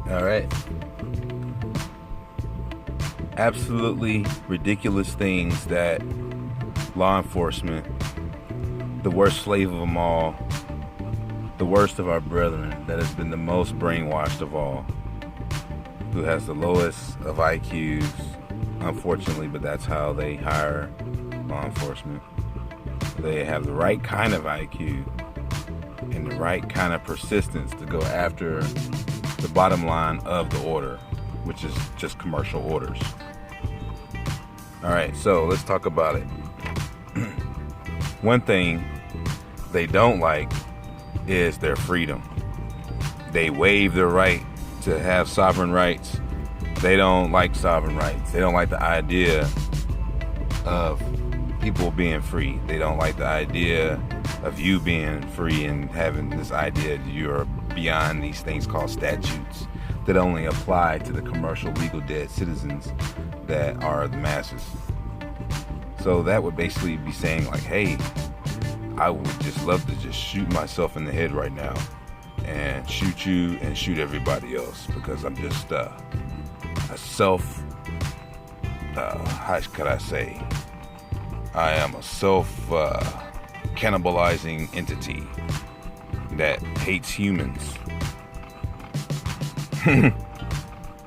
All right. Absolutely ridiculous things that law enforcement, the worst slave of them all, the worst of our brethren, that has been the most brainwashed of all, who has the lowest of IQs, unfortunately, but that's how they hire law enforcement. They have the right kind of IQ and the right kind of persistence to go after the bottom line of the order, which is just commercial orders. All right, so let's talk about it. One thing they don't like is their freedom. They waive their right to have sovereign rights. They don't like sovereign rights. They don't like the idea of people being free. They don't like the idea of you being free and having this idea that you're beyond these things called statutes that only apply to the commercial legal dead citizens that are the masses. So that would basically be saying like, hey, I would just love to just shoot myself in the head right now and shoot you and shoot everybody else because I'm just a self, how could I say? I am a self-cannibalizing entity that hates humans.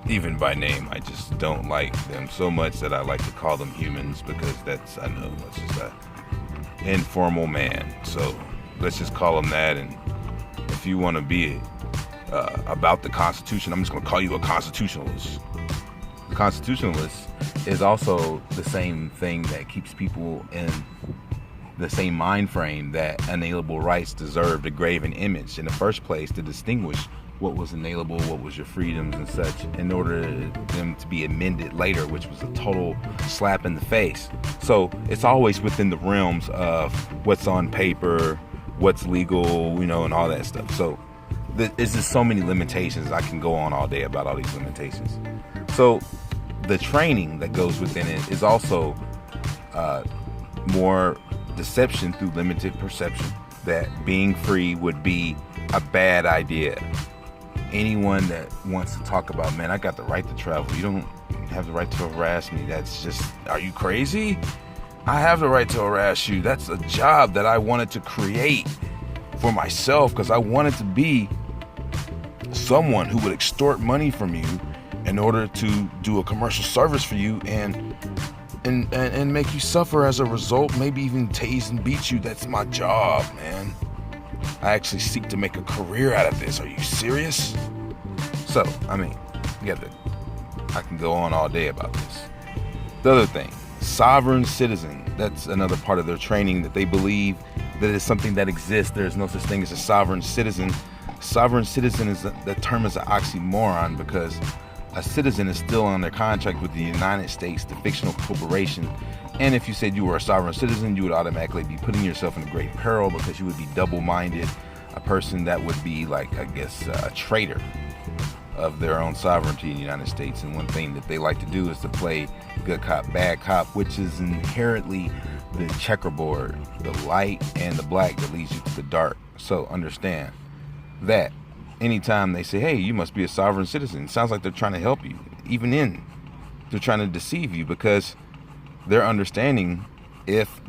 Even by name, I just don't like them so much that I like to call them humans because that's just an informal man. So let's just call them that. And if you want to be about the Constitution, I'm just going to call you a constitutionalist. The constitutionalist is also the same thing that keeps people in the same mind frame that inalienable rights deserve a graven image in the first place to distinguish what was inalienable, what was your freedoms and such, in order for them to be amended later, which was a total slap in the face. So it's always within the realms of what's on paper, what's legal, and all that stuff. So there's just so many limitations. I can go on all day about all these limitations. So the training that goes within it is also more deception through limited perception, that being free would be a bad idea. Anyone that wants to talk about, man, I got the right to travel, you don't have the right to harass me, that's just, are you crazy? I have the right to harass you. That's a job that I wanted to create for myself because I wanted to be someone who would extort money from you in order to do a commercial service for you and make you suffer as a result, maybe even tase and beat you. That's my job, man. I actually seek to make a career out of this. Are you serious? So, I can go on all day about this. The other thing, sovereign citizen, that's another part of their training, that they believe that it's something that exists. There's no such thing as a sovereign citizen. Sovereign citizen that term is an oxymoron because a citizen is still under contract with the United States, the fictional corporation. And if you said you were a sovereign citizen, you would automatically be putting yourself in great peril because you would be double-minded, a person that would be like, I guess, a traitor of their own sovereignty in the United States. And one thing that they like to do is to play good cop, bad cop, which is inherently the checkerboard, the light and the black that leads you to the dark. So understand that anytime they say, hey, you must be a sovereign citizen, it sounds like they're trying to help you. They're trying to deceive you because their understanding, if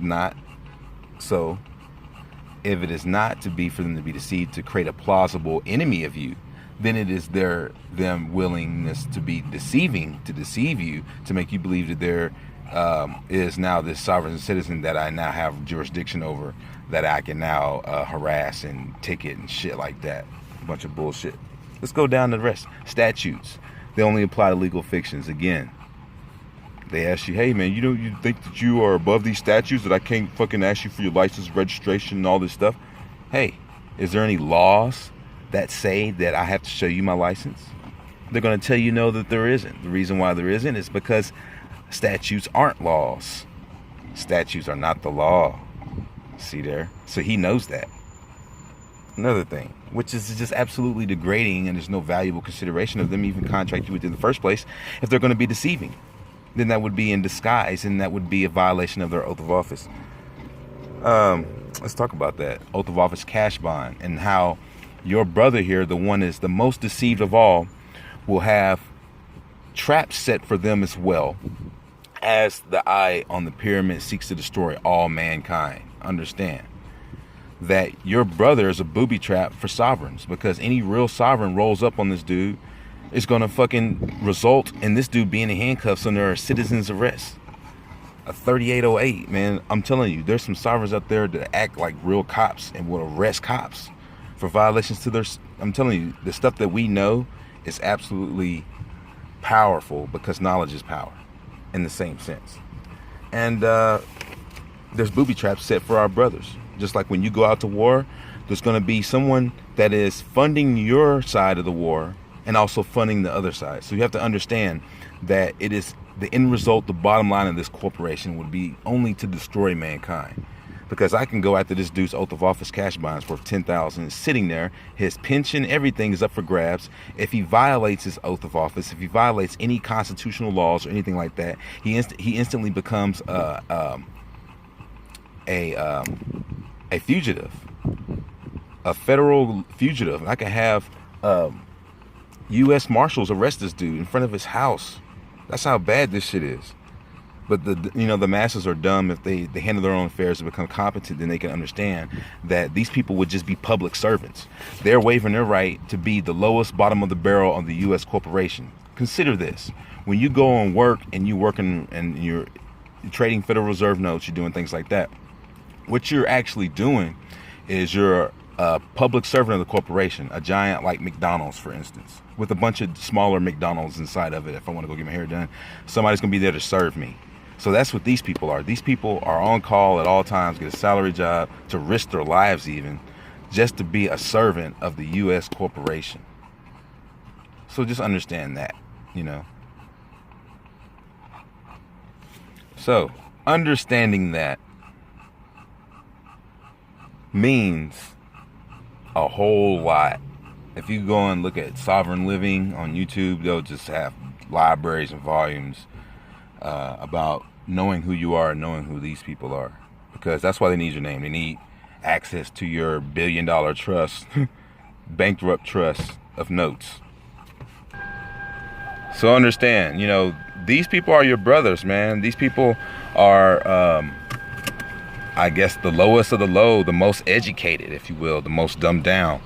it is not to be for them to be deceived, to create a plausible enemy of you, then it is them willingness to be deceiving, to deceive you, to make you believe that there is now this sovereign citizen that I now have jurisdiction over, that I can now harass and ticket and shit like that. A bunch of bullshit. Let's go down to the rest. Statutes. They only apply to legal fictions. Again, they ask you, hey man, you think that you are above these statutes, that I can't fucking ask you for your license, registration, and all this stuff? Hey, is there any laws that say that I have to show you my license? They're going to tell you no, that there isn't. The reason why there isn't is because statutes aren't laws. Statutes are not the law. See there? So he knows that. Another thing, which is just absolutely degrading, and there's no valuable consideration of them even contract you with in the first place if they're going to be deceiving. Then that would be in disguise, and that would be a violation of their oath of office. Let's talk about that. Oath of office cash bond, and how your brother here, the one is the most deceived of all, will have traps set for them as well, as the eye on the pyramid seeks to destroy all mankind. Understand that your brother is a booby trap for sovereigns, because any real sovereign rolls up on this dude, is going to fucking result in this dude being in handcuffs under a citizen's arrest. A 3808, man. I'm telling you, there's some sovereigns out there that act like real cops and will arrest cops for violations to their... I'm telling you, the stuff that we know is absolutely powerful, because knowledge is power in the same sense. And there's booby traps set for our brothers. Just like when you go out to war, there's going to be someone that is funding your side of the war and also funding the other side. So you have to understand that it is the end result, the bottom line of this corporation would be only to destroy mankind. Because I can go after this dude's oath of office cash bonds worth $10,000 sitting there. His pension, everything is up for grabs. If he violates his oath of office, if he violates any constitutional laws or anything like that, he instantly becomes a fugitive, a federal fugitive. I can have U.S. Marshals arrest this dude in front of his house. That's how bad this shit is. But the masses are dumb. If they handle their own affairs and become competent, then they can understand that these people would just be public servants. They're waiving their right to be the lowest bottom of the barrel on the U.S. corporation. Consider this: when you go on work and you working and you're trading Federal Reserve notes, you're doing things like that. What you're actually doing is you're a public servant of the corporation, a giant like McDonald's, for instance, with a bunch of smaller McDonald's inside of it. If I want to go get my hair done, somebody's gonna be there to serve me. So that's what these people are. These people are on call at all times, get a salary job, to risk their lives even, just to be a servant of the U.S. corporation. So just understand that, So understanding that means a whole lot. If you go and look at Sovereign Living on YouTube, they'll just have libraries and volumes about knowing who you are and knowing who these people are, because that's why they need your name. They need access to your billion-dollar trust, bankrupt trust of notes. So understand, these people are your brothers, man. These people are, I guess, the lowest of the low, the most educated, if you will, the most dumbed down,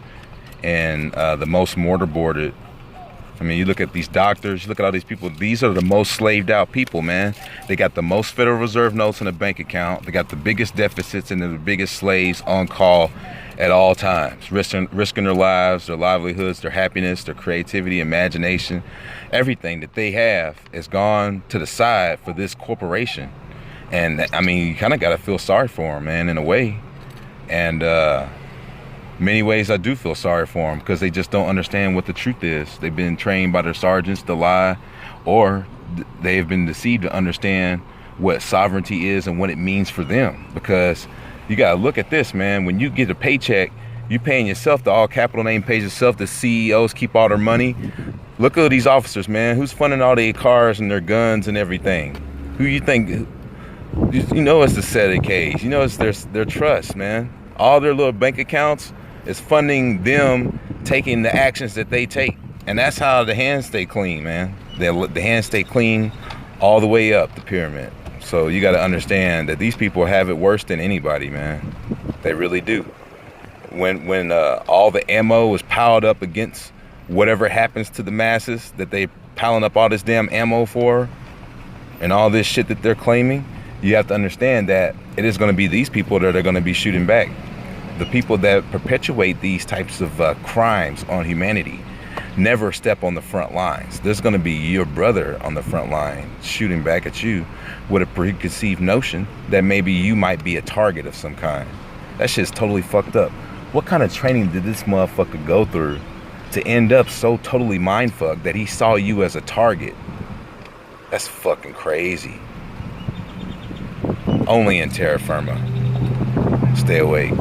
and the most mortarboarded. I mean, you look at these doctors, you look at all these people, these are the most slaved out people, man. They got the most Federal Reserve notes in a bank account. They got the biggest deficits and the biggest slaves on call at all times, risking their lives, their livelihoods, their happiness, their creativity, imagination. Everything that they have is gone to the side for this corporation. And I mean, you kind of got to feel sorry for them, man, in a way. And many ways I do feel sorry for them, because they just don't understand what the truth is. They've been trained by their sergeants to lie, or they have been deceived to understand what sovereignty is and what it means for them. Because you got to look at this, man. When you get a paycheck, you paying yourself. The all capital name pays yourself. The CEOs keep all their money. Look at these officers, man. Who's funding all their cars and their guns and everything? Who you think? It's the set of K's. It's their trust, man. All their little bank accounts is funding them taking the actions that they take. And that's how the hands stay clean, man. The hands stay clean all the way up the pyramid. So you got to understand that these people have it worse than anybody, man. They really do. When all the ammo is piled up against whatever happens to the masses that they piling up all this damn ammo for, and all this shit that they're claiming, you have to understand that it is going to be these people that are going to be shooting back. The people that perpetuate these types of crimes on humanity never step on the front lines. There's going to be your brother on the front line shooting back at you with a preconceived notion that maybe you might be a target of some kind. That shit's totally fucked up. What kind of training did this motherfucker go through to end up so totally mindfucked that he saw you as a target? That's fucking crazy. Only in terra firma. Stay awake.